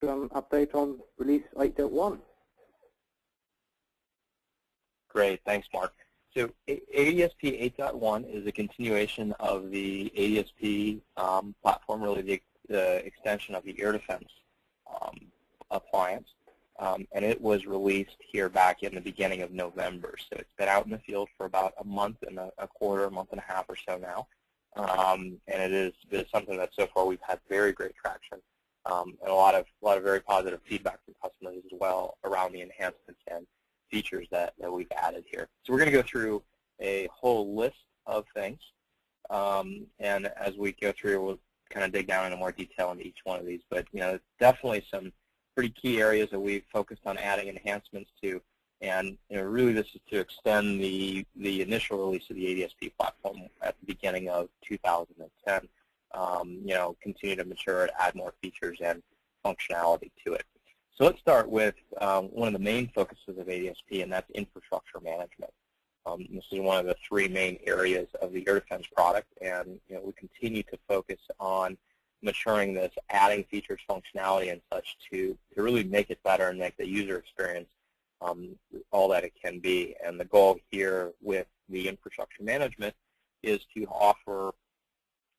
update on release 8.1. Great, thanks, Mark. So ADSP 8.1 is a continuation of the ADSP platform, really the extension of the AirDefense appliance. And it was released here back in the beginning of November. So it's been out in the field for about a month and a quarter, a month and a half or so now. And it is something that so far we've had very great traction and a lot of very positive feedback from customers as well around the enhancements and features that we've added here. So we're going to go through a whole list of things. And as we go through, we'll kind of dig down into more detail into each one of these. But definitely some pretty key areas that we've focused on adding enhancements to, and really this is to extend the initial release of the ADSP platform at the beginning of 2010. Continue to mature it, add more features and functionality to it. So let's start with one of the main focuses of ADSP, and that's infrastructure management. This is one of the three main areas of the AirDefense product, and we continue to focus on maturing this, adding features, functionality, and such to really make it better and make the user experience all that it can be. And the goal here with the infrastructure management is to offer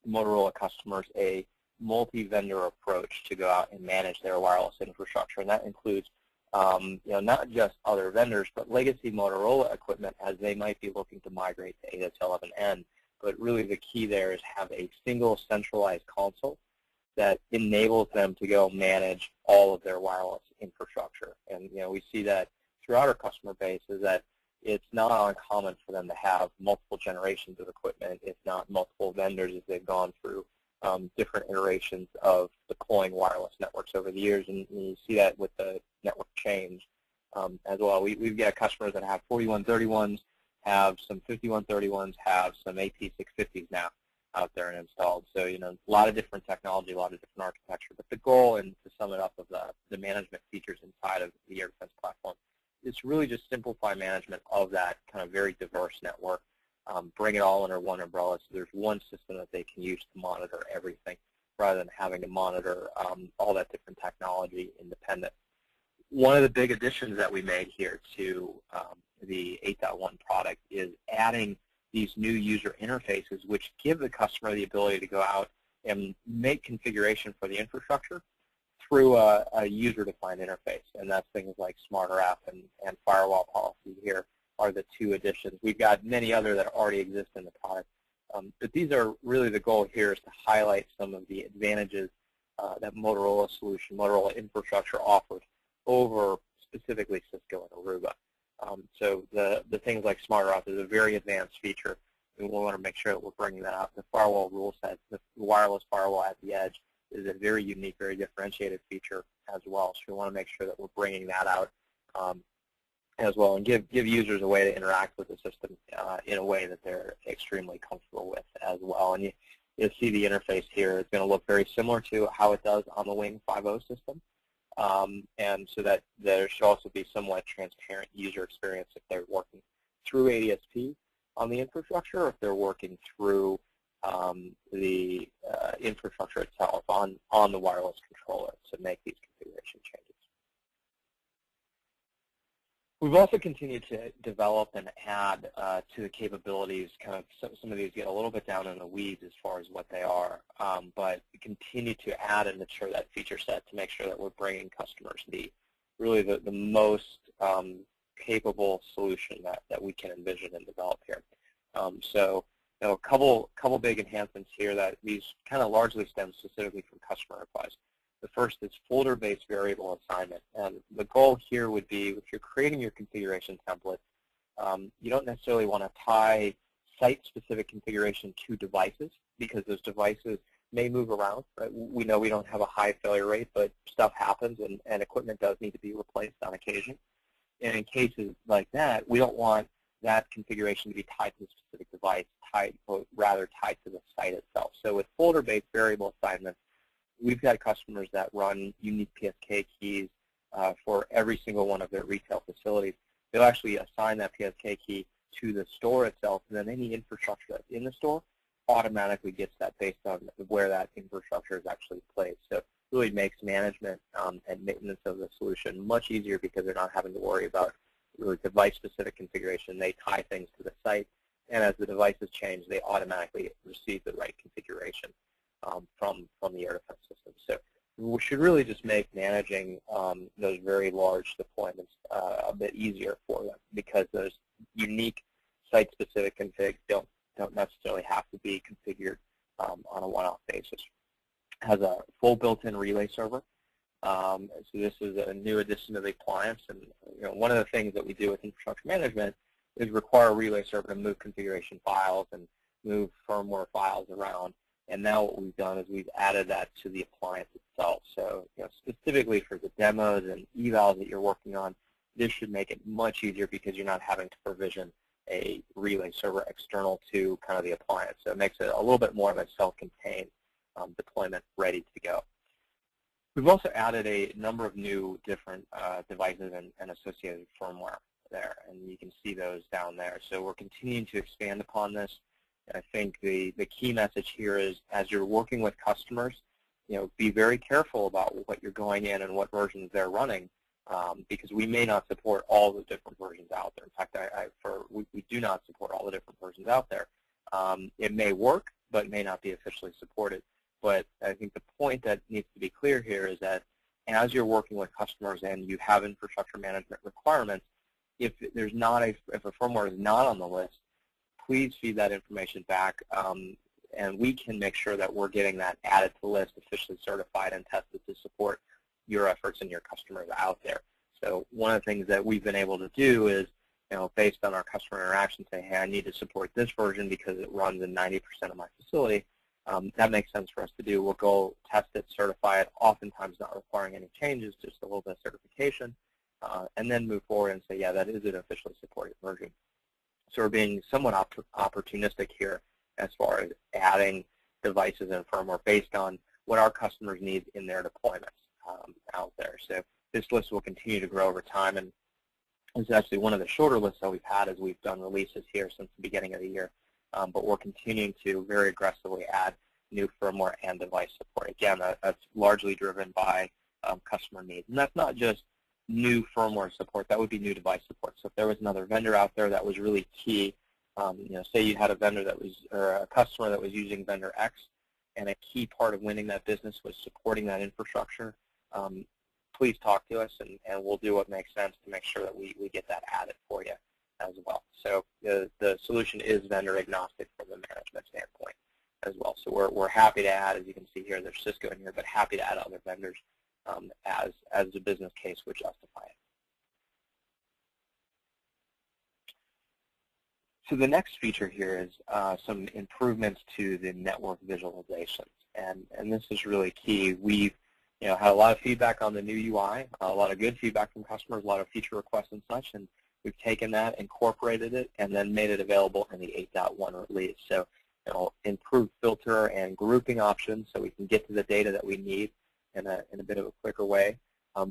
Motorola customers a multi-vendor approach to go out and manage their wireless infrastructure, and that includes not just other vendors, but legacy Motorola equipment as they might be looking to migrate to 802.11n. But really the key there is have a single centralized console that enables them to go manage all of their wireless infrastructure. And we see that throughout our customer base is that it's not uncommon for them to have multiple generations of equipment, if not multiple vendors, as they've gone through different iterations of deploying wireless networks over the years. And you see that with the network change as well. We've got customers that have 4131s, have some 5131s, have some AP650s now out there and installed. So, a lot of different technology, a lot of different architecture. But the goal, and to sum it up, of the management features inside of the AirDefense platform is to really just simplify management of that kind of very diverse network, bring it all under one umbrella so there's one system that they can use to monitor everything rather than having to monitor all that different technology independent. One of the big additions that we made here to the 8.1 product is adding these new user interfaces, which give the customer the ability to go out and make configuration for the infrastructure through a user-defined interface. And that's things like SmartRF and firewall policy here are the two additions. We've got many other that already exist in the product. But these are really, the goal here is to highlight some of the advantages that Motorola solution, Motorola infrastructure offers over specifically Cisco and Aruba. So the things like SmartRF is a very advanced feature. We want to make sure that we're bringing that out. The firewall rule set, the wireless firewall at the edge, is a very unique, very differentiated feature as well. So we want to make sure that we're bringing that out as well, and give users a way to interact with the system in a way that they're extremely comfortable with as well. And you'll see the interface here. It's going to look very similar to how it does on the Wing 5.0 system. And so that there should also be somewhat transparent user experience if they're working through ADSP on the infrastructure, or if they're working through the infrastructure itself on the wireless controller to make these configuration changes. We've also continued to develop and add to the capabilities. Kind of some of these get a little bit down in the weeds as far as what they are, but we continue to add and mature that feature set to make sure that we're bringing customers the most capable solution that we can envision and develop here. So a couple big enhancements here that these kind of largely stem specifically from customer requests. The first is folder-based variable assignment. And the goal here would be, if you're creating your configuration template, you don't necessarily want to tie site-specific configuration to devices, because those devices may move around. Right? We know we don't have a high failure rate, but stuff happens, and equipment does need to be replaced on occasion. And in cases like that, we don't want that configuration to be tied to a specific device, rather tied to the site itself. So with folder-based variable assignments, we've got customers that run unique PSK keys for every single one of their retail facilities. They'll actually assign that PSK key to the store itself, and then any infrastructure that's in the store automatically gets that based on where that infrastructure is actually placed. So really makes management and maintenance of the solution much easier because they're not having to worry about really device-specific configuration. They tie things to the site, and as the devices change, they automatically receive the right configuration from the AirDefense system. So we should really just make managing those very large deployments a bit easier for them, because those unique site-specific configs don't necessarily have to be configured on a one-off basis. It has a full built-in relay server. So this is a new addition to the appliance, and one of the things that we do with infrastructure management is require a relay server to move configuration files and move firmware files around. And now what we've done is we've added that to the appliance itself. So specifically for the demos and evals that you're working on, this should make it much easier because you're not having to provision a relay server external to kind of the appliance. So it makes it a little bit more of a self-contained deployment ready to go. We've also added a number of new different devices and associated firmware there, and you can see those down there. So we're continuing to expand upon this. I think the key message here is, as you're working with customers, be very careful about what you're going in and what versions they're running, because we may not support all the different versions out there. In fact, we do not support all the different versions out there. It may work, but may not be officially supported. But I think the point that needs to be clear here is that as you're working with customers and you have infrastructure management requirements, if a firmware is not on the list, please feed that information back, and we can make sure that we're getting that added to the list, officially certified and tested to support your efforts and your customers out there. So one of the things that we've been able to do is, based on our customer interaction, say, hey, I need to support this version because it runs in 90% of my facility. That makes sense for us to do. We'll go test it, certify it, oftentimes not requiring any changes, just a little bit of certification, and then move forward and say, yeah, that is an officially supported version. So we're being somewhat opportunistic here as far as adding devices and firmware based on what our customers need in their deployments out there. So this list will continue to grow over time, and it's actually one of the shorter lists that we've had as we've done releases here since the beginning of the year. But we're continuing to very aggressively add new firmware and device support. Again, that's largely driven by customer needs. And that's not just new firmware support. That would be new device support. So if there was another vendor out there that was really key, say you had a vendor that was, or a customer that was using vendor X, and a key part of winning that business was supporting that infrastructure, please talk to us, and we'll do what makes sense to make sure that we get that added for you as well. So the solution is vendor agnostic from the management standpoint as well. So we're happy to add, as you can see here, there's Cisco in here, but happy to add other vendors as the business case would justify it. So the next feature here is some improvements to the network visualizations, and this is really key. We've had a lot of feedback on the new UI, a lot of good feedback from customers, a lot of feature requests and such, and we've taken that, incorporated it, and then made it available in the 8.1 release. So improved filter and grouping options so we can get to the data that we need in a bit of a quicker way.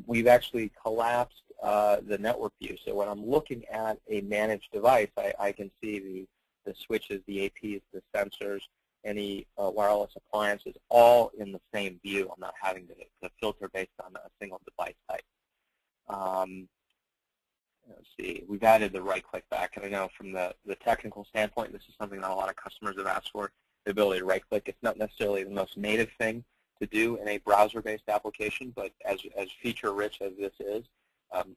We've actually collapsed the network view. So when I'm looking at a managed device, I can see the switches, the APs, the sensors, any wireless appliances, all in the same view. I'm not having to filter based on a single device type. Let's see, we've added the right-click back, and I know from the technical standpoint, this is something that a lot of customers have asked for, the ability to right-click. It's not necessarily the most native thing to do in a browser-based application, but as feature-rich as this is,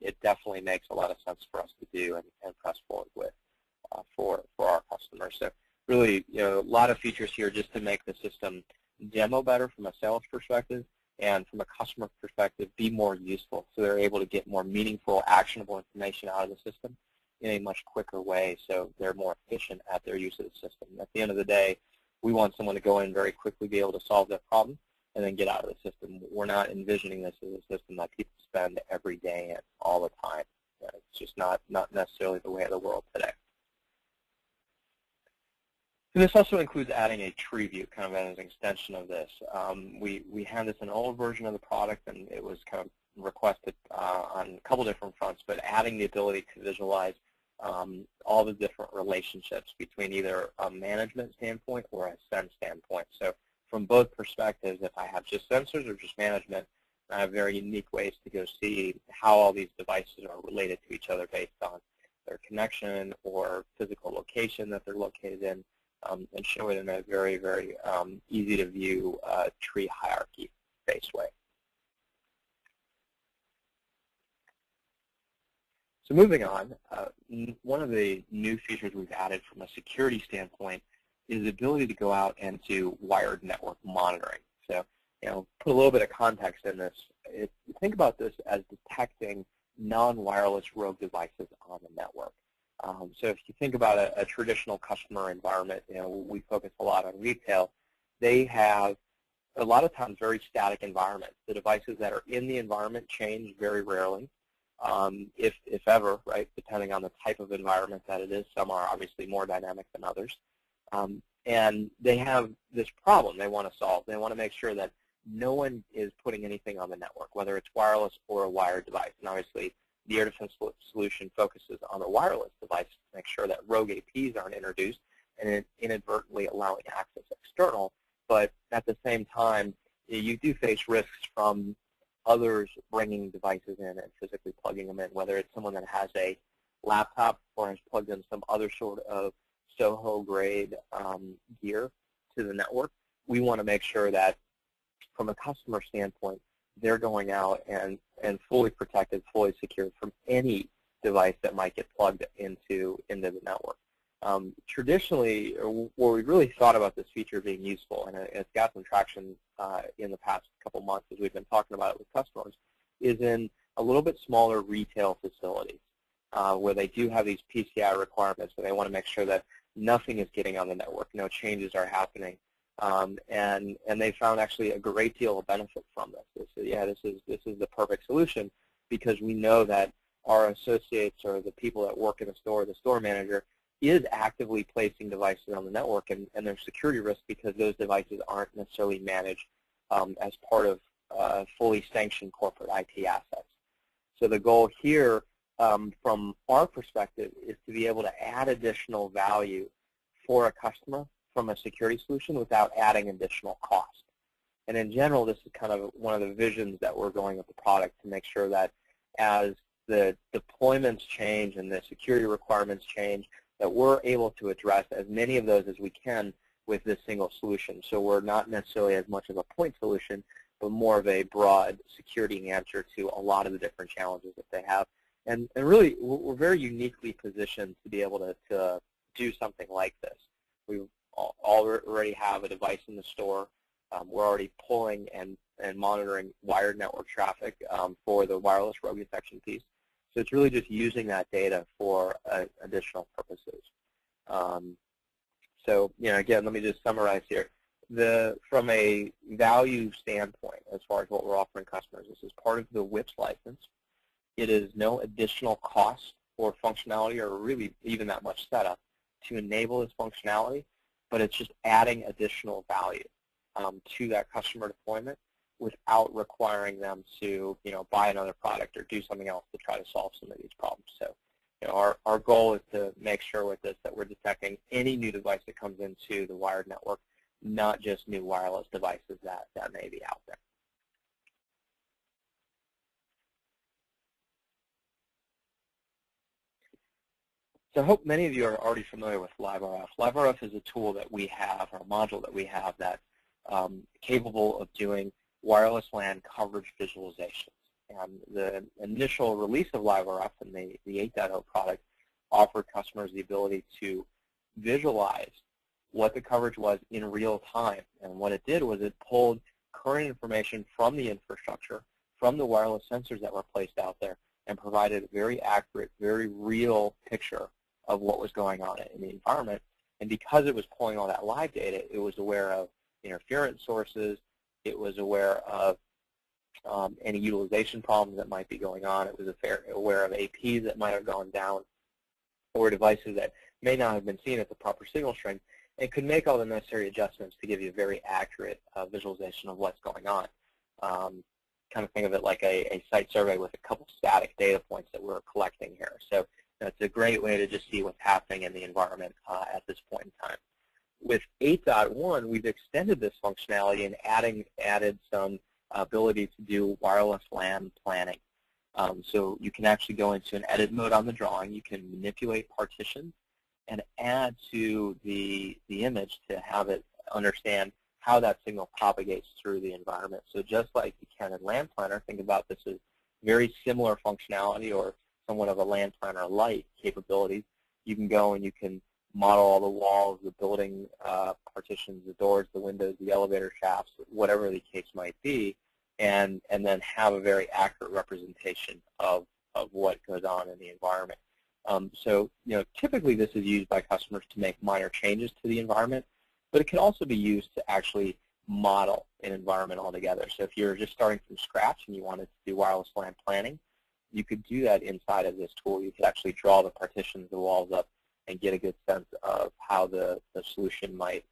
it definitely makes a lot of sense for us to do and press forward with for our customers. So really, a lot of features here just to make the system demo better from a sales perspective, and from a customer perspective, be more useful, so they're able to get more meaningful, actionable information out of the system in a much quicker way, so they're more efficient at their use of the system. At the end of the day, we want someone to go in very quickly, be able to solve their problem, and then get out of the system. We're not envisioning this as a system that people spend every day and all the time. It's just not necessarily the way of the world today. And this also includes adding a tree view, kind of as an extension of this. We had this in an old version of the product, and it was kind of requested on a couple different fronts, but adding the ability to visualize all the different relationships between either a management standpoint or a SEN standpoint. So from both perspectives, if I have just sensors or just management, I have very unique ways to go see how all these devices are related to each other based on their connection or physical location that they're located in, and show it in a very, very easy to view tree hierarchy-based way. So moving on, one of the new features we've added from a security standpoint is the ability to go out and do wired network monitoring. So, put a little bit of context in this. Think about this as detecting non-wireless rogue devices on the network. So if you think about a traditional customer environment, we focus a lot on retail. They have a lot of times very static environments. The devices that are in the environment change very rarely, if ever, right, depending on the type of environment that it is. Some are obviously more dynamic than others. And they have this problem they want to solve. They want to make sure that no one is putting anything on the network, whether it's wireless or a wired device. And obviously, the AirDefense solution focuses on the wireless device to make sure that rogue APs aren't introduced and inadvertently allowing access external. But at the same time, you do face risks from others bringing devices in and physically plugging them in, whether it's someone that has a laptop or has plugged in some other sort of SOHO-grade gear to the network. We want to make sure that from a customer standpoint, they're going out and fully protected, fully secured from any device that might get plugged into the network. Traditionally, where we really thought about this feature being useful, and it's got some traction in the past couple months as we've been talking about it with customers, is in a little bit smaller retail facilities where they do have these PCI requirements, and they want to make sure that nothing is getting on the network, no changes are happening. And they found actually a great deal of benefit from this. They said, yeah, this is the perfect solution, because we know that our associates or the people that work in the store manager, is actively placing devices on the network, and there's security risk because those devices aren't necessarily managed as part of fully sanctioned corporate IT assets. So the goal here, from our perspective, is to be able to add additional value for a customer from a security solution without adding additional cost. And in general, this is kind of one of the visions that we're going with the product, to make sure that as the deployments change and the security requirements change, that we're able to address as many of those as we can with this single solution. So we're not necessarily as much of a point solution, but more of a broad security answer to a lot of the different challenges that they have. And really, we're very uniquely positioned to be able to do something like this. We already have a device in the store. We're already pulling and monitoring wired network traffic for the wireless rogue detection piece. So it's really just using that data for additional purposes. So, again, let me just summarize here. From a value standpoint, as far as what we're offering customers, this is part of the WIPS license. It is no additional cost or functionality, or really even that much setup to enable this functionality, but it's just adding additional value to that customer deployment without requiring them to, buy another product or do something else to try to solve some of these problems. So, our goal is to make sure with this that we're detecting any new device that comes into the wired network, not just new wireless devices that may be out there. So I hope many of you are already familiar with LiveRF. LiveRF is a tool that we have, or a module that we have, that's capable of doing wireless LAN coverage visualizations. And the initial release of LiveRF and the 8.0 product offered customers the ability to visualize what the coverage was in real time. And what it did was it pulled current information from the infrastructure, from the wireless sensors that were placed out there, and provided a very accurate, very real picture of what was going on in the environment. And because it was pulling all that live data, it was aware of interference sources, it was aware of any utilization problems that might be going on, it was aware of APs that might have gone down, or devices that may not have been seen at the proper signal strength, and could make all the necessary adjustments to give you a very accurate visualization of what's going on. Kind of think of it like a site survey with a couple static data points that we're collecting here. So it's a great way to just see what's happening in the environment at this point in time. with 8.1, we've extended this functionality and added some ability to do wireless LAN planning. So you can actually go into an edit mode on the drawing. You can manipulate partitions and add to the image to have it understand how that signal propagates through the environment. So just like you can in LAN Planner, think about this as very similar functionality or somewhat of a LAN Planner light capabilities. You can go and you can model all the walls, the building partitions, the doors, the windows, the elevator shafts, whatever the case might be, and then have a very accurate representation of what goes on in the environment. So typically this is used by customers to make minor changes to the environment, but it can also be used to actually model an environment altogether. So if you're just starting from scratch and you wanted to do wireless LAN planning, you could do that inside of this tool. You could actually draw the partitions, the walls up, and get a good sense of how the solution might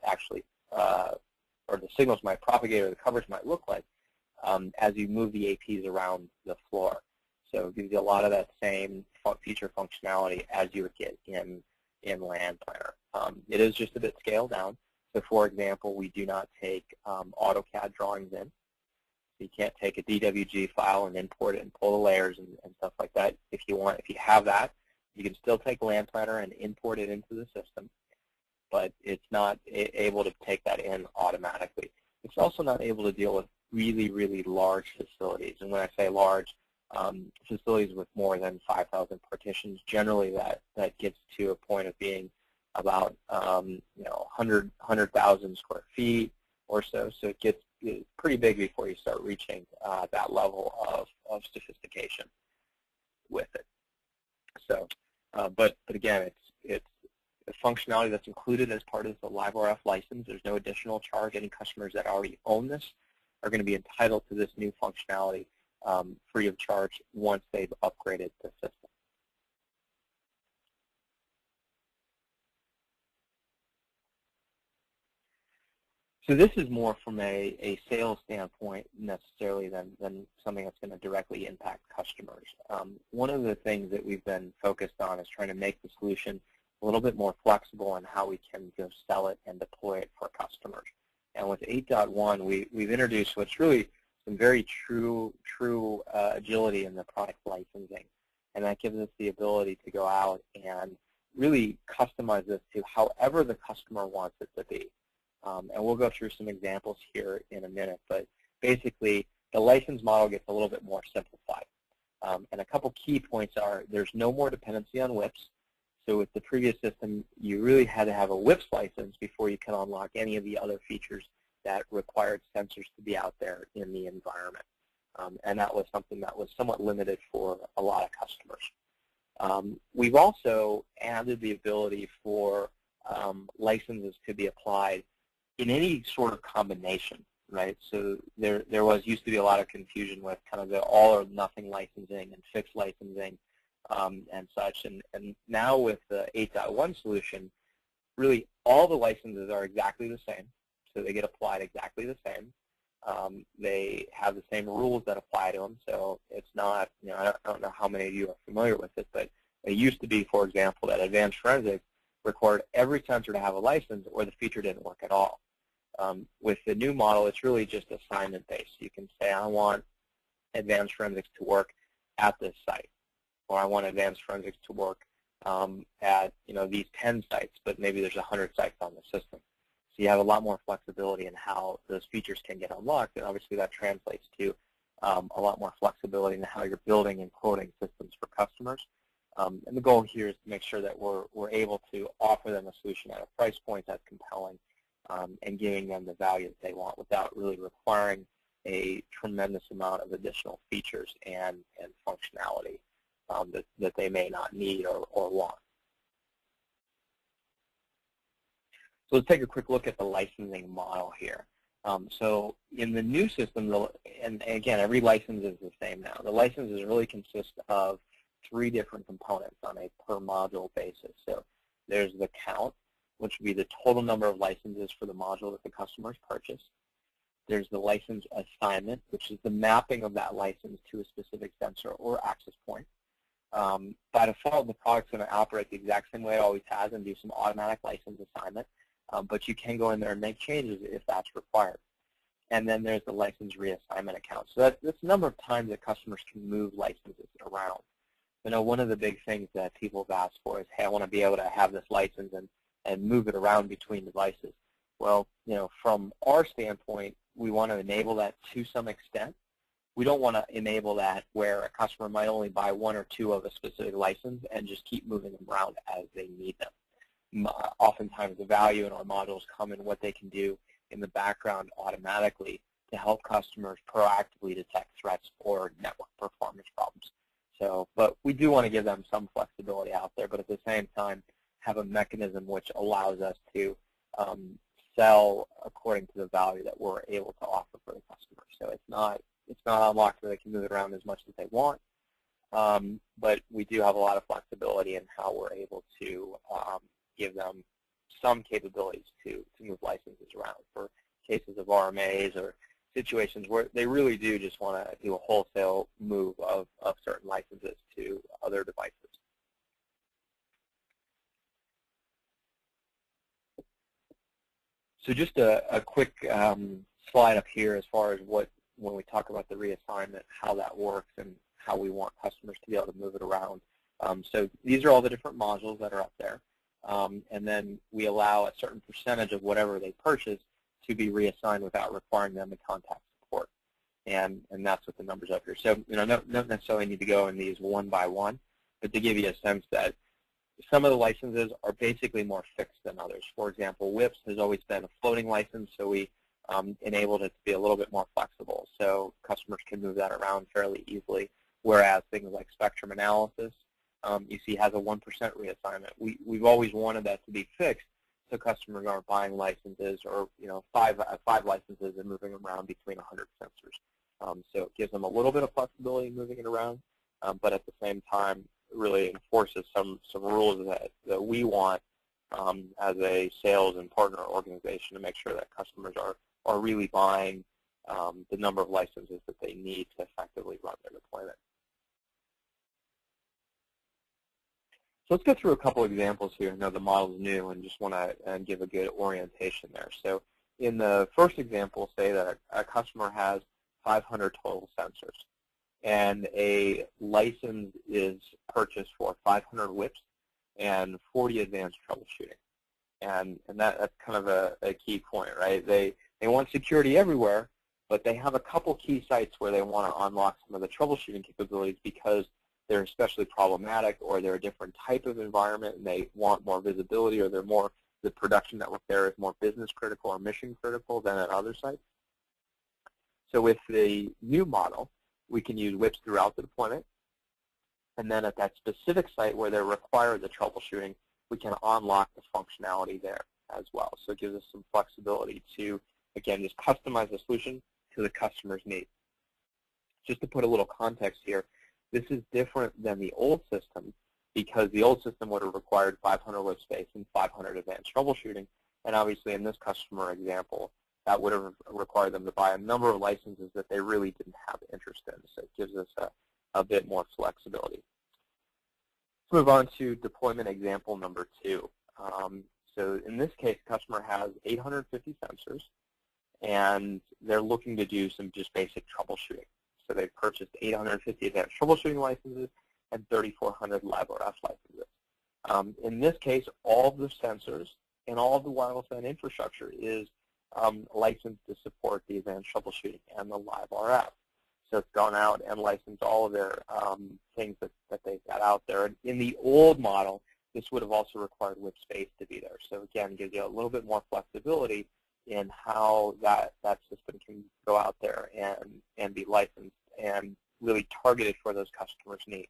actually, or the signals might propagate or the coverage might look like as you move the APs around the floor. So it gives you a lot of that same feature functionality as you would get in LAN Planner. It is just a bit scaled down. So for example, we do not take AutoCAD drawings in. So you can't take a DWG file and import it and pull the layers and stuff like that. If you have that, you can still take LAN Planner and import it into the system, but it's not able to take that in automatically. It's also not able to deal with really, really large facilities. And when I say large, facilities with more than 5,000 partitions, generally that gets to a point of being about 100,000 square feet or so. So it gets pretty big before you start reaching that level of sophistication with it. So, but again, it's a functionality that's included as part of the LiveRF license. There's no additional charge. Any customers that already own this are going to be entitled to this new functionality free of charge once they've upgraded the system. So this is more from a sales standpoint necessarily than something that's going to directly impact customers. One of the things that we've been focused on is trying to make the solution a little bit more flexible in how we can go sell it and deploy it for customers. And with 8.1, we've introduced what's really some very true agility in the product licensing. And that gives us the ability to go out and really customize this to however the customer wants it to be. And we'll go through some examples here in a minute, but basically the license model gets a little bit more simplified. And a couple key points are there's no more dependency on WIPs. So with the previous system, you really had to have a WIPs license before you can unlock any of the other features that required sensors to be out there in the environment. And that was something that was somewhat limited for a lot of customers. We've also added the ability for licenses to be applied in any sort of combination, right? So there used to be a lot of confusion with kind of the all or nothing licensing and fixed licensing and such. And now with the 8.1 solution, really all the licenses are exactly the same. So they get applied exactly the same. They have the same rules that apply to them. So it's not, I don't know how many of you are familiar with it, but it used to be, for example, that advanced forensics required every sensor to have a license or the feature didn't work at all. With the new model, it's really just assignment-based. You can say, I want advanced forensics to work at this site, or I want advanced forensics to work at these 10 sites, but maybe there's 100 sites on the system. So you have a lot more flexibility in how those features can get unlocked, and obviously that translates to a lot more flexibility in how you're building and quoting systems for customers. And the goal here is to make sure that we're able to offer them a solution at a price point that's compelling and giving them the value that they want without really requiring a tremendous amount of additional features and functionality that they may not need or want. So let's take a quick look at the licensing model here. So in the new system, and again, every license is the same now. The licenses really consist of 3 different components on a per module basis. So there's the count, which would be the total number of licenses for the module that the customers purchase. There's the license assignment, which is the mapping of that license to a specific sensor or access point. By default, the product's going to operate the exact same way it always has and do some automatic license assignment. but you can go in there and make changes if that's required. And then there's the license reassignment account. So that's the number of times that customers can move licenses around. You know, one of the big things that people have asked for is, hey, I want to be able to have this license and move it around between devices. Well, you know, from our standpoint, we want to enable that to some extent. We don't want to enable that where a customer might only buy one or two of a specific license and just keep moving them around as they need them. Oftentimes, the value in our modules come in what they can do in the background automatically to help customers proactively detect threats or network performance problems. So, but we do want to give them some flexibility out there, but at the same time have a mechanism which allows us to sell according to the value that we're able to offer for the customer. So it's not unlocked where they can move it around as much as they want, but we do have a lot of flexibility in how we're able to give them some capabilities to move licenses around for cases of RMAs or situations where they really do just want to do a wholesale move of certain licenses to other devices. So just a quick slide up here as far as when we talk about the reassignment, how that works and how we want customers to be able to move it around. So these are all the different modules that are up there. And then we allow a certain percentage of whatever they purchase to be reassigned without requiring them to contact support. And that's what the numbers up here. So, you know, don't necessarily need to go in these one by one, but to give you a sense that some of the licenses are basically more fixed than others. For example, WIPS has always been a floating license, so we enabled it to be a little bit more flexible, so customers can move that around fairly easily, whereas things like spectrum analysis, you see, has a 1% reassignment. We've always wanted that to be fixed, so customers aren't buying licenses or, you know, five licenses and moving them around between 100 sensors. So it gives them a little bit of flexibility moving it around, but at the same time, really enforces some rules that we want as a sales and partner organization to make sure that customers are really buying the number of licenses that they need to effectively run their deployment. So let's go through a couple examples here. I know the model's new and just want to give a good orientation there. So in the first example, say that a customer has 500 total sensors, and a license is purchased for 500 WIPs and 40 advanced troubleshooting. And that's kind of a key point, right? They want security everywhere, but they have a couple key sites where they want to unlock some of the troubleshooting capabilities because they're especially problematic, or they're a different type of environment and they want more visibility, or the production network there is more business critical or mission critical than at other sites. So with the new model, we can use WIPs throughout the deployment, and then at that specific site where they're required the troubleshooting, we can unlock the functionality there as well. So it gives us some flexibility to, again, just customize the solution to the customer's needs. Just to put a little context here, this is different than the old system because the old system would have required 500 WIP space and 500 advanced troubleshooting, and obviously in this customer example, that would have required them to buy a number of licenses that they really didn't have interest in. So it gives us a bit more flexibility. Let's move on to deployment example number 2. So in this case, the customer has 850 sensors, and they're looking to do some just basic troubleshooting. So they've purchased 850 advanced troubleshooting licenses and 3,400 LiveRF licenses. In this case, all of the sensors and all of the wireless LAN infrastructure is licensed to support the advanced troubleshooting and the LiveRF. So it's gone out and licensed all of their things that they've got out there. And in the old model, this would have also required WIP space to be there. So again, gives you a little bit more flexibility in how that system can go out there and be licensed and really targeted for those customers' needs.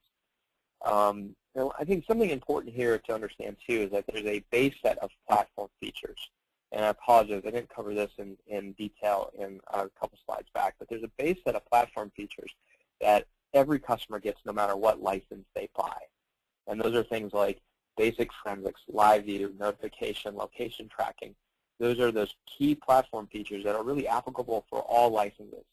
Now, I think something important here to understand too is that there's a base set of platform features. And I apologize, I didn't cover this in detail in a couple slides back, but there's a base set of platform features that every customer gets no matter what license they buy. And those are things like basic forensics, live view, notification, location tracking. Those are those key platform features that are really applicable for all licenses.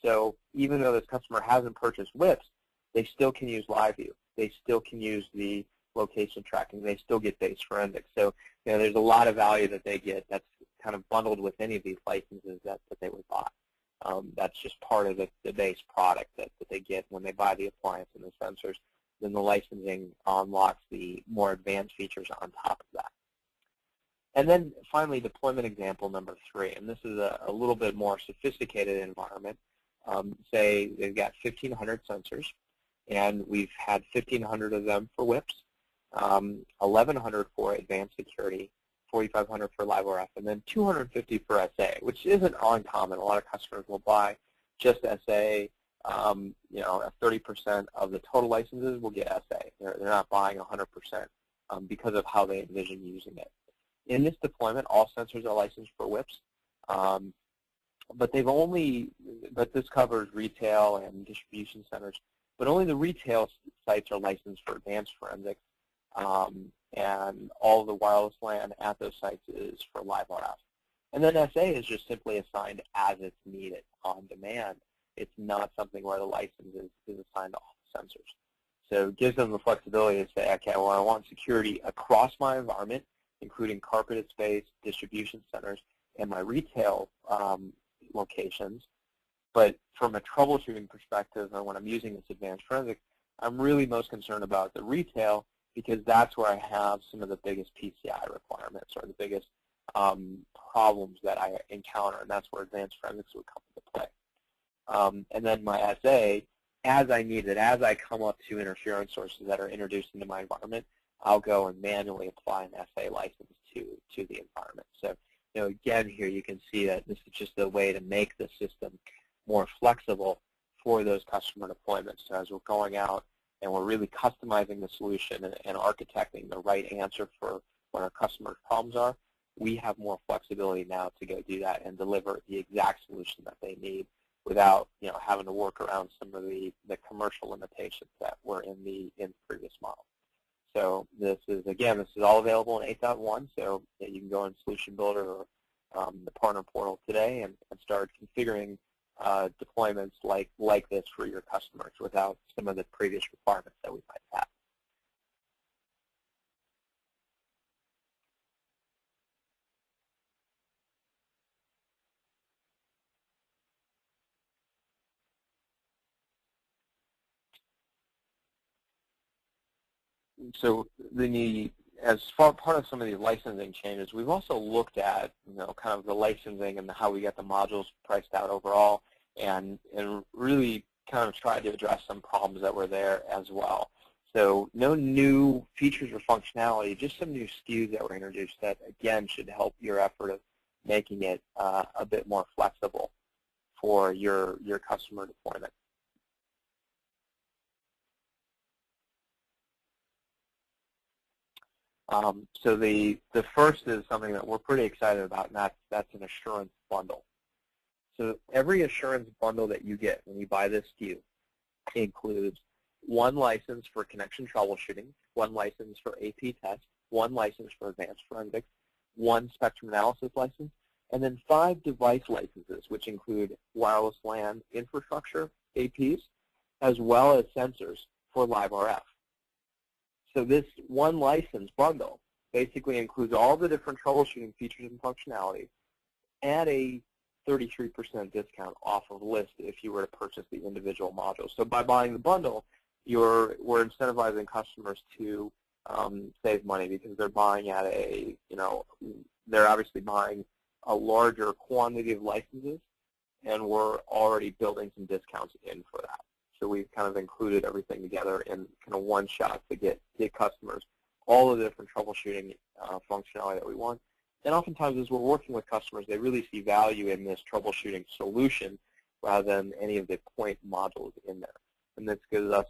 So even though this customer hasn't purchased WIPs, they still can use live view. They still can use the location tracking. They still get base forensics. So there's a lot of value that they get that's kind of bundled with any of these licenses that they would buy. That's just part of the base product that they get when they buy the appliance and the sensors. Then the licensing unlocks the more advanced features on top of that. And then finally, deployment example number 3, and this is a little bit more sophisticated environment. Say they've got 1,500 sensors, and we've had 1,500 of them for WIPs, 1,100 for advanced security, 4,500 for LiveRF, and then 250 for SA, which isn't uncommon. A lot of customers will buy just SA. 30% of the total licenses will get SA. They're not buying 100% because of how they envision using it. In this deployment, all sensors are licensed for WIPs, but this covers retail and distribution centers. But only the retail sites are licensed for advanced forensics, and all of the wireless LAN at those sites is for LiveRF. And then SA is just simply assigned as it's needed on demand. It's not something where the license is assigned to all the sensors. So it gives them the flexibility to say, okay, well, I want security across my environment, including carpeted space, distribution centers, and my retail locations. But from a troubleshooting perspective, and when I'm using this advanced forensics, I'm really most concerned about the retail because that's where I have some of the biggest PCI requirements or the biggest problems that I encounter, and that's where advanced forensics would come into play. And then my SA, as I need it, as I come up to interference sources that are introduced into my environment, I'll go and manually apply an SA license to the environment. So, again, here you can see that this is just a way to make the system more flexible for those customer deployments. So as we're going out and we're really customizing the solution and architecting the right answer for what our customers' problems are, we have more flexibility now to go do that and deliver the exact solution that they need without having to work around some of the commercial limitations that were in the previous model. So this is all available in 8.1, so you can go in Solution Builder or the Partner Portal today and start configuring deployments like this for your customers without some of the previous requirements that we might have. So part of some of these licensing changes, we've also looked at kind of the licensing and how we get the modules priced out overall, and really kind of tried to address some problems that were there as well. So no new features or functionality, just some new SKUs that were introduced that again should help your effort of making it a bit more flexible for your customer deployment. So the first is something that we're pretty excited about, and that's an assurance bundle. So every assurance bundle that you get when you buy this SKU includes one license for connection troubleshooting, one license for AP test, one license for advanced forensics, one spectrum analysis license, and then 5 device licenses, which include wireless LAN infrastructure, APs, as well as sensors for LiveRF. So this one license bundle basically includes all the different troubleshooting features and functionality at a 33% discount off of list if you were to purchase the individual modules. So by buying the bundle, we're incentivizing customers to save money because they're buying at they're obviously buying a larger quantity of licenses, and we're already building some discounts in for that. So we've kind of included everything together in kind of one shot to get customers all of the different troubleshooting functionality that we want. And oftentimes as we're working with customers, they really see value in this troubleshooting solution rather than any of the point modules in there. And this gives us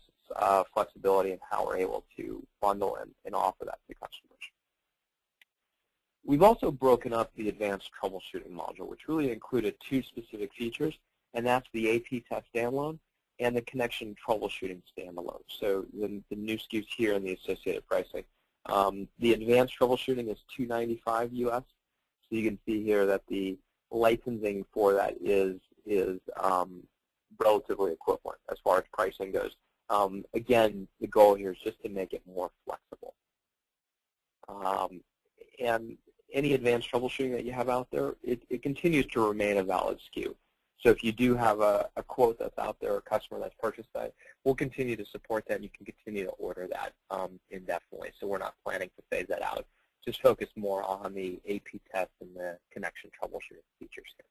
flexibility in how we're able to bundle and offer that to customers. We've also broken up the advanced troubleshooting module, which really included 2 specific features, and that's the AP test standalone and the connection troubleshooting standalone. So the new SKUs here and the associated pricing. The advanced troubleshooting is $295 US. So you can see here that the licensing for that is relatively equivalent as far as pricing goes. Again, the goal here is just to make it more flexible. And any advanced troubleshooting that you have out there, it continues to remain a valid SKU. So if you do have a quote that's out there, a customer that's purchased that, we'll continue to support that, and you can continue to order that indefinitely. So we're not planning to phase that out. Just focus more on the AP test and the connection troubleshooting features here.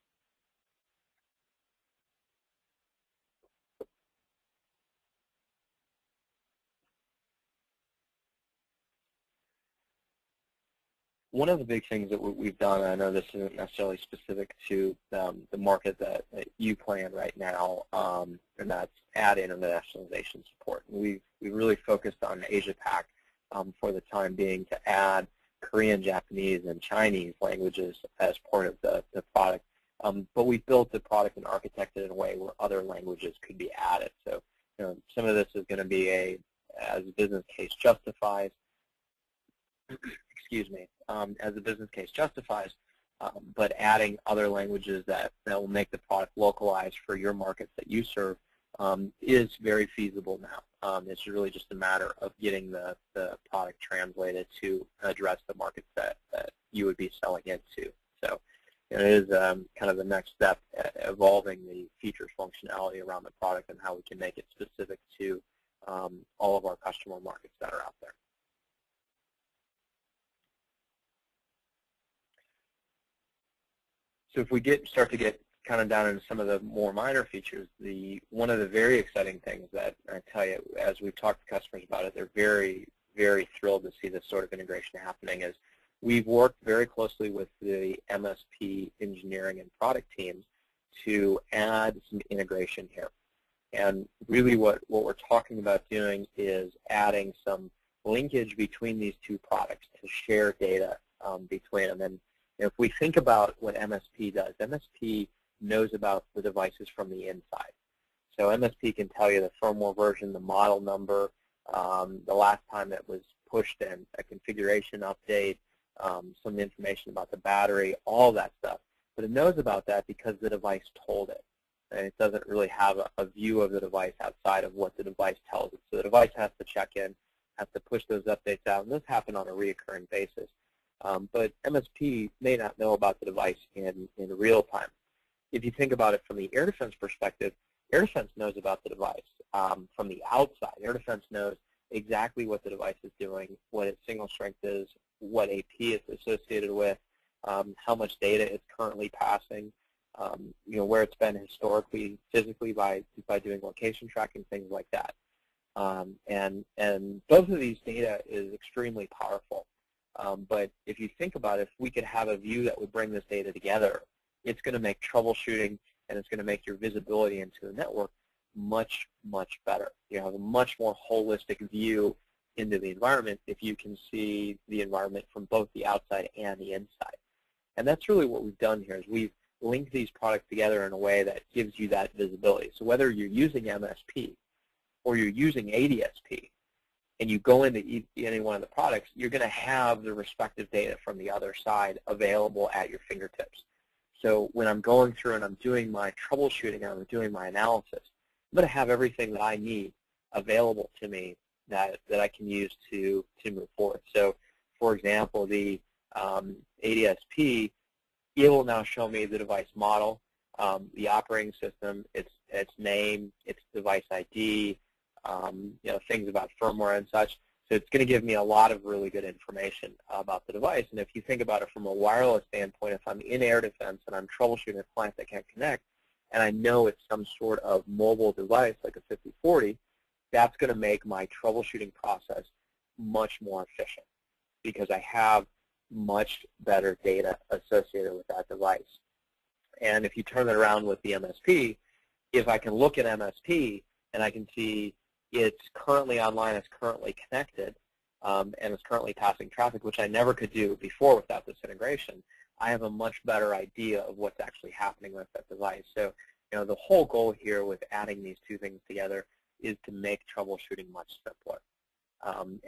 One of the big things that we've done, and I know this isn't necessarily specific to the market that you play in right now, and that's add internationalization support. We've really focused on Asia-Pac for the time being to add Korean, Japanese, and Chinese languages as part of the product. But we built the product and architected it in a way where other languages could be added. So some of this is going to be as the business case justifies, excuse me, as the business case justifies, but adding other languages that will make the product localized for your markets that you serve is very feasible now. It's really just a matter of getting the product translated to address the markets that you would be selling into. So it is kind of the next step, evolving the features functionality around the product and how we can make it specific to all of our customer markets that are out there. So if we start to get kind of down into some of the more minor features, one of the very exciting things that I tell you, as we've talked to customers about it, they're very, very thrilled to see this sort of integration happening, is we've worked very closely with the MSP engineering and product teams to add some integration here. And really what we're talking about doing is adding some linkage between these two products to share data between them. And if we think about what MSP does, MSP knows about the devices from the inside. So MSP can tell you the firmware version, the model number, the last time it was pushed in, a configuration update, some information about the battery, all that stuff. But it knows about that because the device told it. And it doesn't really have a view of the device outside of what the device tells it. So the device has to check in, has to push those updates out, and this happens on a recurring basis. But MSP may not know about the device in real time. If you think about it from the AirDefense perspective, AirDefense knows about the device from the outside. AirDefense knows exactly what the device is doing, what its signal strength is, what AP it's associated with, how much data it's currently passing, where it's been historically, physically by doing location tracking, things like that. And both of these data is extremely powerful. But if you think about it, if we could have a view that would bring this data together, it's going to make troubleshooting and it's going to make your visibility into the network much, much better. You have a much more holistic view into the environment if you can see the environment from both the outside and the inside. And that's really what we've done here, is we've linked these products together in a way that gives you that visibility. So whether you're using MSP or you're using ADSP, and you go into any one of the products, you're going to have the respective data from the other side available at your fingertips. So when I'm going through and I'm doing my troubleshooting and I'm doing my analysis, I'm going to have everything that I need available to me that I can use to move forward. So, for example, the ADSP, it will now show me the device model, the operating system, its name, its device ID, things about firmware and such. So it's going to give me a lot of really good information about the device. And if you think about it from a wireless standpoint, if I'm in AirDefense and I'm troubleshooting a client that can't connect, and I know it's some sort of mobile device like a 5040, that's going to make my troubleshooting process much more efficient because I have much better data associated with that device. And if you turn it around with the MSP, if I can look at MSP and I can see it's currently online, it's currently connected, and it's currently passing traffic, which I never could do before without this integration, I have a much better idea of what's actually happening with that device. So, the whole goal here with adding these two things together is to make troubleshooting much simpler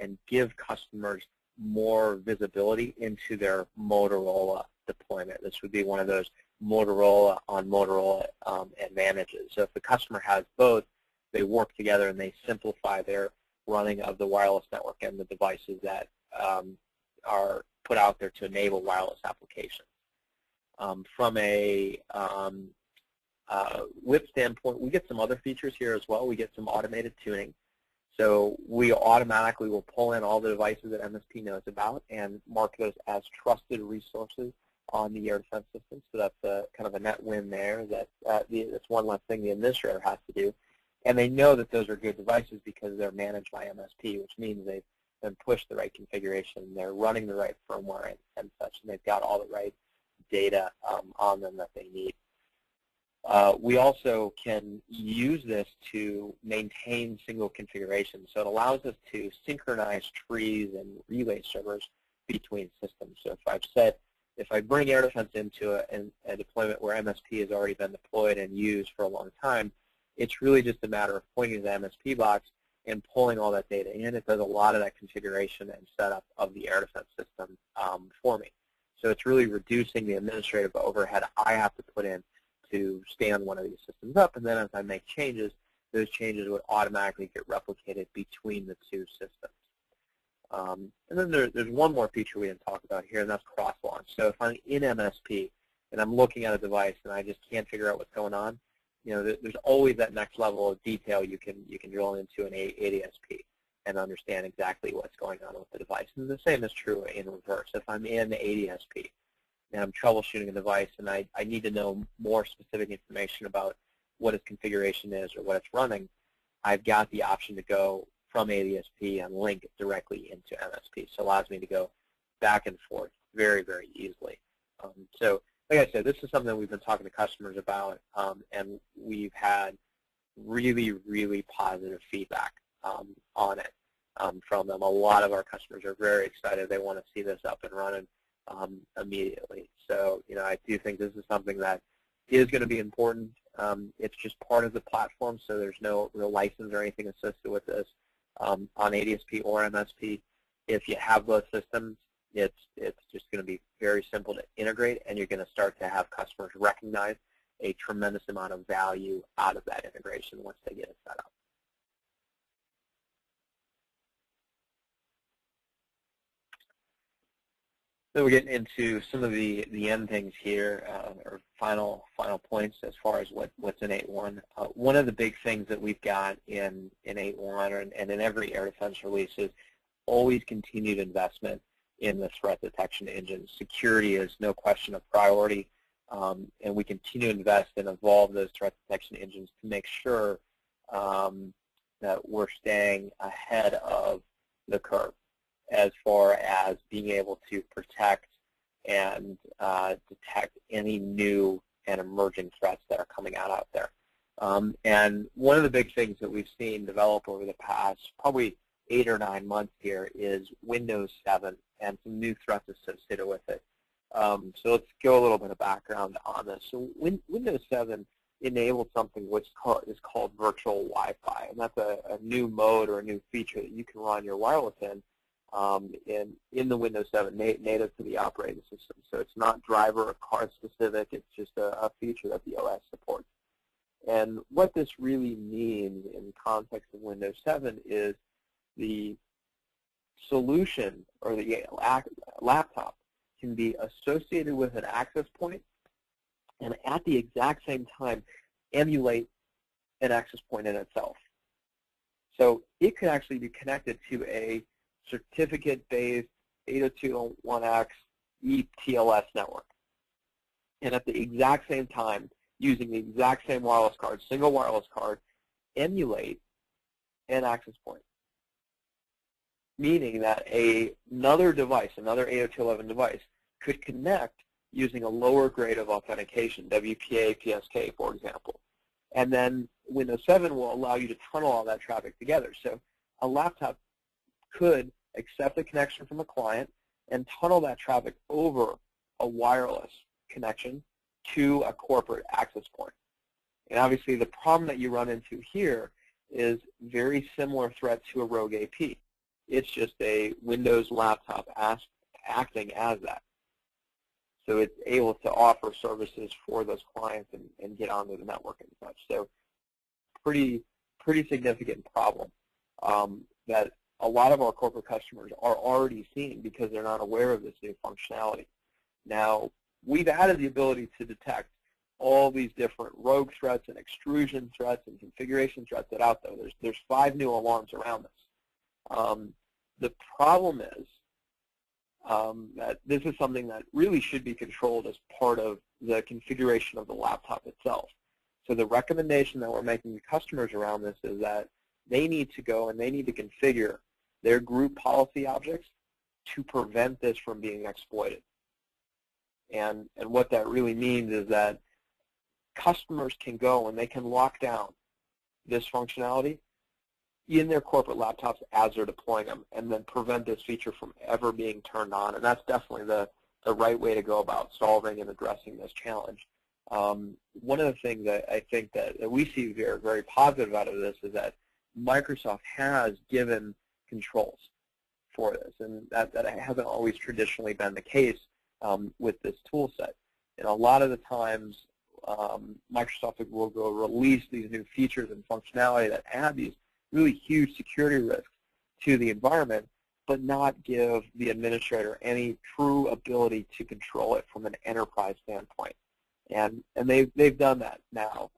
and give customers more visibility into their Motorola deployment. This would be one of those Motorola on Motorola advantages. So if the customer has both, they work together and they simplify their running of the wireless network and the devices that are put out there to enable wireless applications. From a WIP standpoint, we get some other features here as well. We get some automated tuning. So we automatically will pull in all the devices that MSP knows about and mark those as trusted resources on the AirDefense system. So that's kind of a net win there. That's one less thing the administrator has to do. And they know that those are good devices because they're managed by MSP, which means they've been pushed the right configuration, they're running the right firmware and such, and they've got all the right data on them that they need. We also can use this to maintain single configuration. So it allows us to synchronize trees and relay servers between systems. So if I bring AirDefense into a deployment where MSP has already been deployed and used for a long time, it's really just a matter of pointing to the MSP box and pulling all that data in. It does a lot of that configuration and setup of the AirDefense system for me. So it's really reducing the administrative overhead I have to put in to stand one of these systems up, and then as I make changes, those changes would automatically get replicated between the two systems. And then there's one more feature we didn't talk about here, and that's cross-launch. So if I'm in MSP and I'm looking at a device and I just can't figure out what's going on, there's always that next level of detail you can drill into an ADSP and understand exactly what's going on with the device. And the same is true in reverse. If I'm in the ADSP and I'm troubleshooting a device and I need to know more specific information about what its configuration is or what it's running, I've got the option to go from ADSP and link directly into MSP. So it allows me to go back and forth very, very easily. So like I said, this is something we've been talking to customers about, and we've had really, really positive feedback on it from them. A lot of our customers are very excited. They want to see this up and running immediately. So, I do think this is something that is going to be important. It's just part of the platform, so there's no real license or anything associated with this on ADSP or MSP. If you have both systems, it's just going to be very simple to integrate, and you're going to start to have customers recognize a tremendous amount of value out of that integration once they get it set up. So we're getting into some of the end things here, or final points as far as what's in 8.1. One of the big things that we've got in 8.1 and in every AirDefense release is always continued investment in the threat detection engine. Security is no question a priority, and we continue to invest and evolve those threat detection engines to make sure that we're staying ahead of the curve as far as being able to protect and detect any new and emerging threats that are coming out there. And one of the big things that we've seen develop over the past probably 8 or 9 months here is Windows 7 and some new threats associated with it. So let's go a little bit of background on this. So Windows 7 enabled something which is called virtual Wi-Fi, and that's a new mode or a new feature that you can run your wireless in the Windows 7 native to the operating system. So it's not driver or car specific, it's just a feature that the OS supports. And what this really means in context of Windows 7 is the solution or the laptop can be associated with an access point and at the exact same time emulate an access point in itself. So it could actually be connected to a certificate-based 802.1x eTLS network. And at the exact same time, using the exact same wireless card, single wireless card, emulate an access point. Meaning that another device, another 802.11 device, could connect using a lower grade of authentication, WPA, PSK, for example. And then Windows 7 will allow you to tunnel all that traffic together. So a laptop could accept a connection from a client and tunnel that traffic over a wireless connection to a corporate access point. And obviously the problem that you run into here is very similar threat to a rogue AP. It's just a Windows laptop acting as that. So it's able to offer services for those clients and get onto the network and such. So pretty pretty significant problem that a lot of our corporate customers are already seeing because they're not aware of this new functionality. Now, we've added the ability to detect all these different rogue threats and extrusion threats and configuration threats that are out there. There's 5 new alarms around this. The problem is that this is something that really should be controlled as part of the configuration of the laptop itself. So the recommendation that we're making to customers around this is that they need to go and they need to configure their group policy objects to prevent this from being exploited. And what that really means is that customers can go and they can lock down this functionality in their corporate laptops as they're deploying them and then prevent this feature from ever being turned on. And that's definitely the right way to go about solving and addressing this challenge. One of the things that I think that we see very, very positive out of this is that Microsoft has given controls for this, and that hasn't always traditionally been the case with this tool set. And a lot of the times, Microsoft will go release these new features and functionality that add these really huge security risks to the environment, but not give the administrator any true ability to control it from an enterprise standpoint. And they've done that now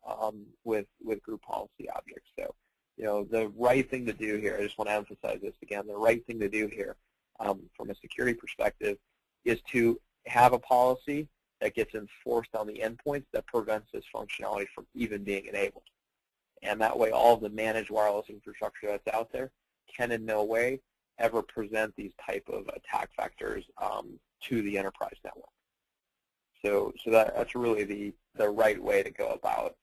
with group policy objects. So, you know, the right thing to do here, I just want to emphasize this again, the right thing to do here from a security perspective is to have a policy that gets enforced on the endpoints that prevents this functionality from even being enabled. And that way all of the managed wireless infrastructure that's out there can in no way ever present these type of attack vectors to the enterprise network. So that's really the right way to go about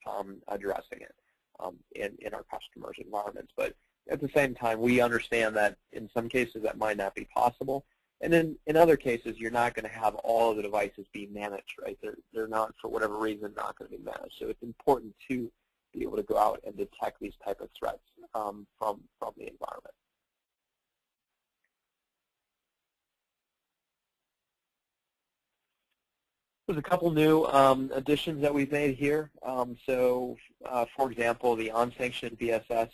addressing it in our customers' environments. But at the same time, we understand that in some cases that might not be possible. And then in other cases, you're not going to have all of the devices be managed, right? They're not, for whatever reason, not going to be managed. So it's important to be able to go out and detect these type of threats from the environment. There's a couple new additions that we've made here. For example, the unsanctioned BSS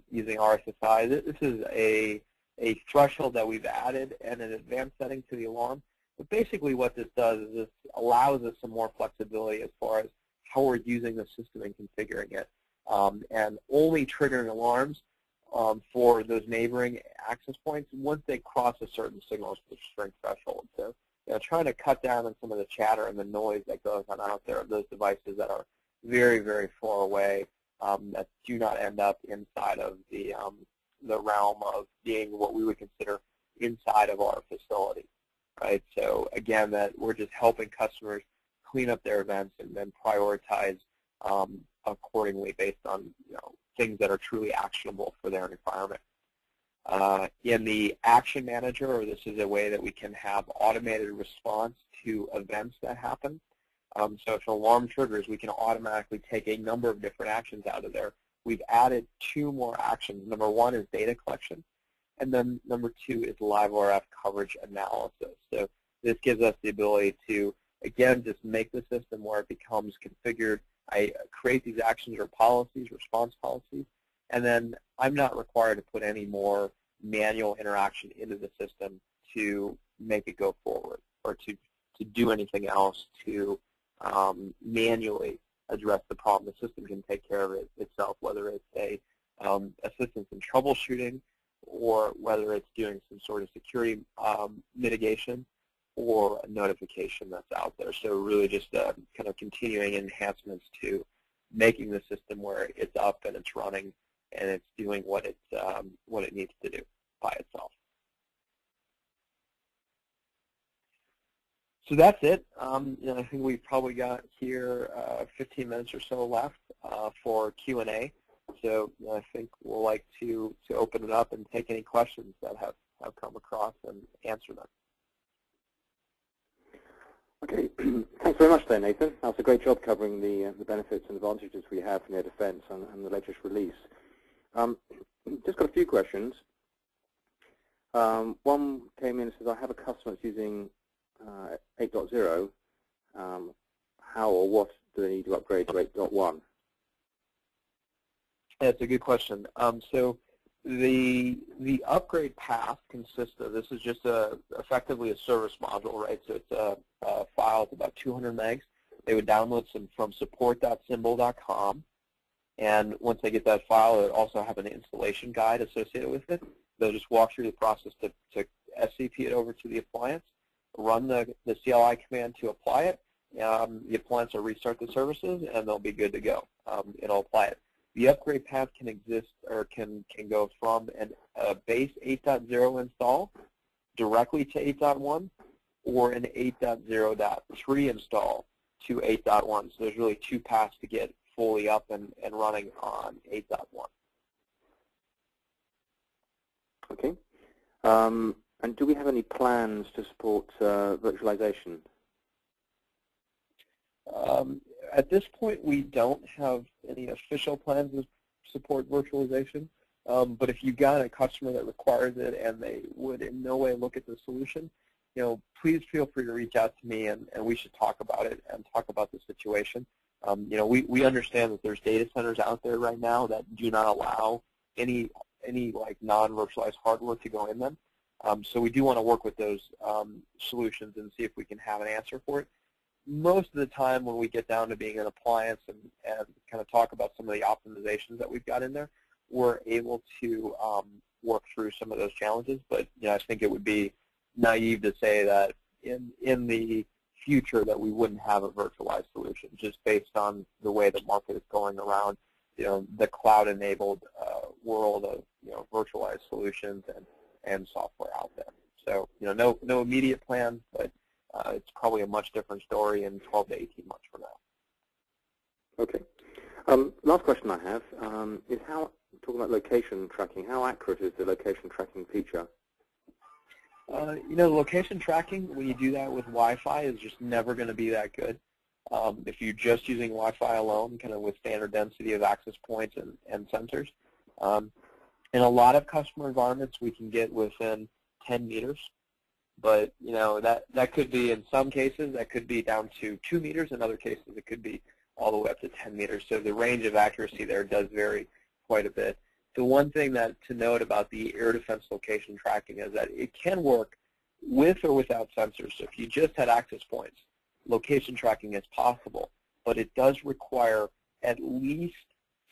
using RSSI. This is a threshold that we've added and an advanced setting to the alarm. But basically what this does is this allows us some more flexibility as far as how we're using the system and configuring it, and only triggering alarms for those neighboring access points once they cross a certain signal strength threshold. So, you know, trying to cut down on some of the chatter and the noise that goes on out there of those devices that are very, very far away, that do not end up inside of the realm of being what we would consider inside of our facility, right? So again, that we're just helping customers clean up their events and then prioritize accordingly based on, you know, things that are truly actionable for their environment. In the Action Manager, this is a way that we can have automated response to events that happen. So if an alarm triggers, we can automatically take a number of different actions out of there. We've added 2 more actions. Number 1 is data collection, and then number 2 is LiveRF coverage analysis. So this gives us the ability to, again, just make the system where it becomes configured. I create these actions or policies, response policies, and then I'm not required to put any more manual interaction into the system to make it go forward or to do anything else to manually address the problem. The system can take care of it itself, whether it's a assistance in troubleshooting or whether it's doing some sort of security mitigation or a notification that's out there. So really just kind of continuing enhancements to making the system where it's up and it's running and it's doing what it needs to do by itself. So that's it. You know, I think we've probably got here 15 minutes or so left for Q&A. So you know, I think we'll like to open it up and take any questions that have come across and answer them. Okay, thanks very much there, Nathan. That's a great job covering the benefits and advantages we have from AirDefense and the latest release. Just got a few questions. One came in and says, I have a customer that's using 8.0. How or what do they need to upgrade to 8.1? That's a good question. So the upgrade path consists of, this is just effectively a service module, right? So it's a file, it's about 200 megs. They would download some from support.symbol.com, and once they get that file, it also have an installation guide associated with it. They'll just walk through the process to SCP it over to the appliance, run the CLI command to apply it. The appliance will restart the services, and they'll be good to go. It'll apply it. The upgrade path can exist, or can go from a base 8.0 install directly to 8.1, or an 8.0.3 install to 8.1. So there's really two paths to get fully up and running on 8.1. Okay. And do we have any plans to support virtualization? At this point, we don't have any official plans to support virtualization, but if you got a customer that requires it and they would in no way look at the solution, please feel free to reach out to me, and we should talk about it and talk about the situation. We understand that there's data centers out there right now that do not allow any like non-virtualized hardware to go in them. So we do want to work with those solutions and see if we can have an answer for it. Most of the time when we get down to being an appliance and kind of talk about some of the optimizations that we've got in there, we're able to work through some of those challenges. But I think it would be naive to say that in the future that we wouldn't have a virtualized solution, just based on the way the market is going around, the cloud-enabled world of virtualized solutions and software out there. So no immediate plans, but it's probably a much different story in 12 to 18 months from now. Okay. Last question I have is talking about location tracking, how accurate is the location tracking feature? Location tracking, when you do that with Wi-Fi, is just never going to be that good. If you're just using Wi-Fi alone, kind of with standard density of access points and sensors. In a lot of customer environments, we can get within 10 meters. But, that could be, in some cases, that could be down to 2 meters. In other cases, it could be all the way up to 10 meters. So the range of accuracy there does vary quite a bit. The one thing to note about the AirDefense location tracking is that it can work with or without sensors. So if you just had access points, location tracking is possible. But it does require at least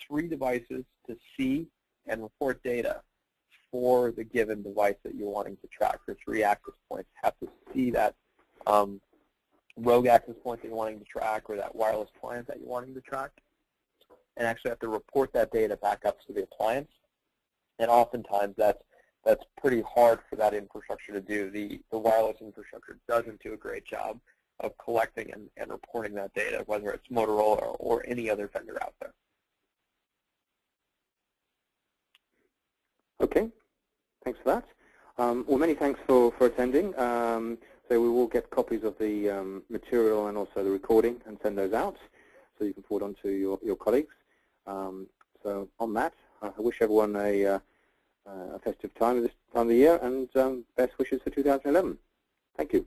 3 devices to see and report data for the given device that you're wanting to track. Or 3 access points have to see that rogue access point that you're wanting to track, or that wireless client that you're wanting to track, and actually have to report that data back up to the appliance. And oftentimes that's pretty hard for that infrastructure to do. The wireless infrastructure doesn't do a great job of collecting and reporting that data, whether it's Motorola or any other vendor out there. Okay, thanks for that. Well, many thanks for attending. So we will get copies of the material and also the recording and send those out so you can forward on to your colleagues. So on that, I wish everyone a festive time at this time of the year, and best wishes for 2011. Thank you.